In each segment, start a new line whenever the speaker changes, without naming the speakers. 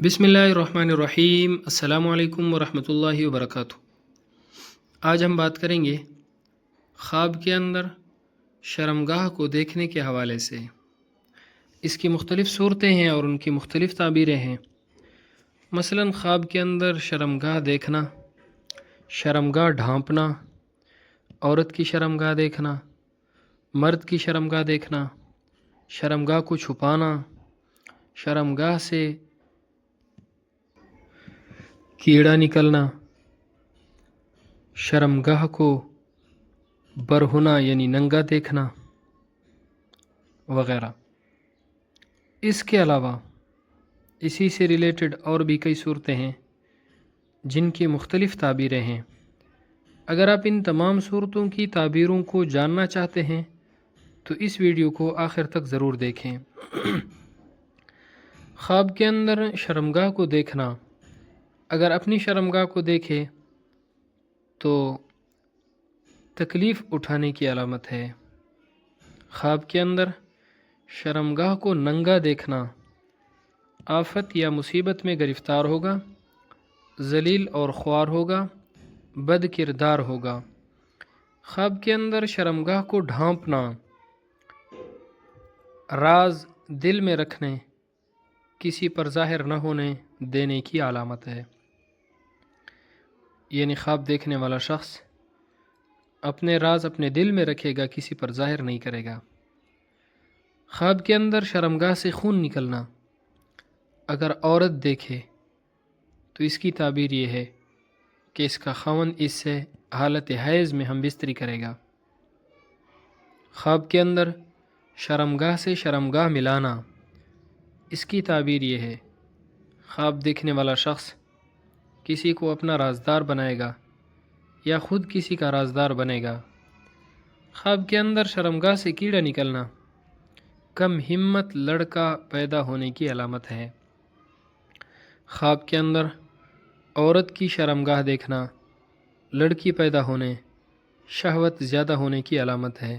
بسم اللہ الرحمن الرحیم۔ السلام علیکم ورحمۃ اللہ وبرکاتہ۔ آج ہم بات کریں گے خواب کے اندر شرمگاہ کو دیکھنے کے حوالے سے۔ اس کی مختلف صورتیں ہیں اور ان کی مختلف تعبیریں ہیں۔ مثلاً خواب کے اندر شرمگاہ دیکھنا، شرمگاہ ڈھانپنا، عورت کی شرمگاہ دیکھنا، مرد کی شرمگاہ دیکھنا، شرمگاہ کو چھپانا، شرمگاہ سے کیڑا نکلنا، شرمگاہ کو برہنہ یعنی ننگا دیکھنا وغیرہ۔ اس کے علاوہ اسی سے ریلیٹڈ اور بھی کئی صورتیں ہیں جن کی مختلف تعبیریں ہیں۔ اگر آپ ان تمام صورتوں کی تعبیروں کو جاننا چاہتے ہیں تو اس ویڈیو کو آخر تک ضرور دیکھیں۔ خواب کے اندر شرمگاہ کو دیکھنا، اگر اپنی شرمگاہ کو دیکھے تو تکلیف اٹھانے کی علامت ہے۔ خواب کے اندر شرمگاہ کو ننگا دیکھنا، آفت یا مصیبت میں گرفتار ہوگا، ذلیل اور خوار ہوگا، بد کردار ہوگا۔ خواب کے اندر شرمگاہ کو ڈھانپنا، راز دل میں رکھنے، کسی پر ظاہر نہ ہونے دینے کی علامت ہے۔ یعنی خواب دیکھنے والا شخص اپنے راز اپنے دل میں رکھے گا، کسی پر ظاہر نہیں کرے گا۔ خواب کے اندر شرمگاہ سے خون نکلنا، اگر عورت دیکھے تو اس کی تعبیر یہ ہے کہ اس کا خاوند اس سے حالت حیض میں ہم بستری کرے گا۔ خواب کے اندر شرمگاہ سے شرمگاہ ملانا، اس کی تعبیر یہ ہے خواب دیکھنے والا شخص کسی کو اپنا رازدار بنائے گا یا خود کسی کا رازدار بنے گا۔ خواب کے اندر شرمگاہ سے کیڑا نکلنا، کم ہمت لڑکا پیدا ہونے کی علامت ہے۔ خواب کے اندر عورت کی شرمگاہ دیکھنا، لڑکی پیدا ہونے، شہوت زیادہ ہونے کی علامت ہے۔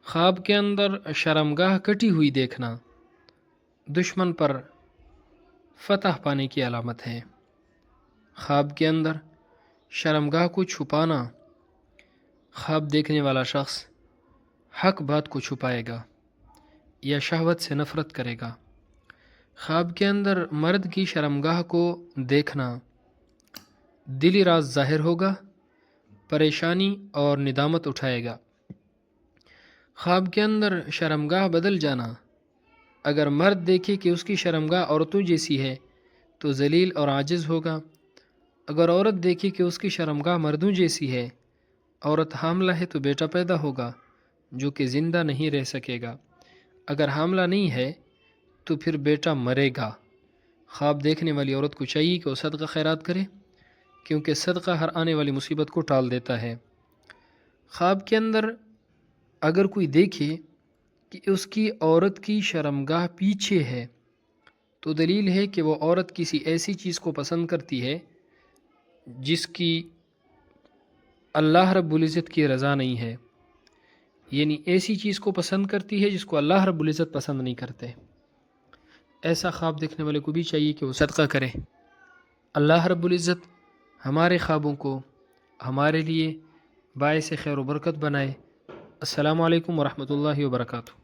خواب کے اندر شرمگاہ کٹی ہوئی دیکھنا، دشمن پر فتح پانے کی علامت ہے۔ خواب کے اندر شرمگاہ کو چھپانا، خواب دیکھنے والا شخص حق بات کو چھپائے گا یا شہوت سے نفرت کرے گا۔ خواب کے اندر مرد کی شرمگاہ کو دیکھنا، دلی راز ظاہر ہوگا، پریشانی اور ندامت اٹھائے گا۔ خواب کے اندر شرمگاہ بدل جانا، اگر مرد دیکھے کہ اس کی شرمگاہ عورتوں جیسی ہے تو ذلیل اور عاجز ہوگا۔ اگر عورت دیکھے کہ اس کی شرمگاہ مردوں جیسی ہے، عورت حاملہ ہے تو بیٹا پیدا ہوگا جو کہ زندہ نہیں رہ سکے گا۔ اگر حاملہ نہیں ہے تو پھر بیٹا مرے گا۔ خواب دیکھنے والی عورت کو چاہیے کہ وہ صدقہ خیرات کرے، کیونکہ صدقہ ہر آنے والی مصیبت کو ٹال دیتا ہے۔ خواب کے اندر اگر کوئی دیکھے کہ اس کی عورت کی شرمگاہ پیچھے ہے تو دلیل ہے کہ وہ عورت کسی ایسی چیز کو پسند کرتی ہے جس کی اللہ رب العزت کی رضا نہیں ہے، یعنی ایسی چیز کو پسند کرتی ہے جس کو اللہ رب العزت پسند نہیں کرتے۔ ایسا خواب دیکھنے والے کو بھی چاہیے کہ وہ صدقہ کرے۔ اللہ رب العزت ہمارے خوابوں کو ہمارے لیے باعث خیر و برکت بنائے۔ السلام علیکم ورحمۃ اللہ وبرکاتہ۔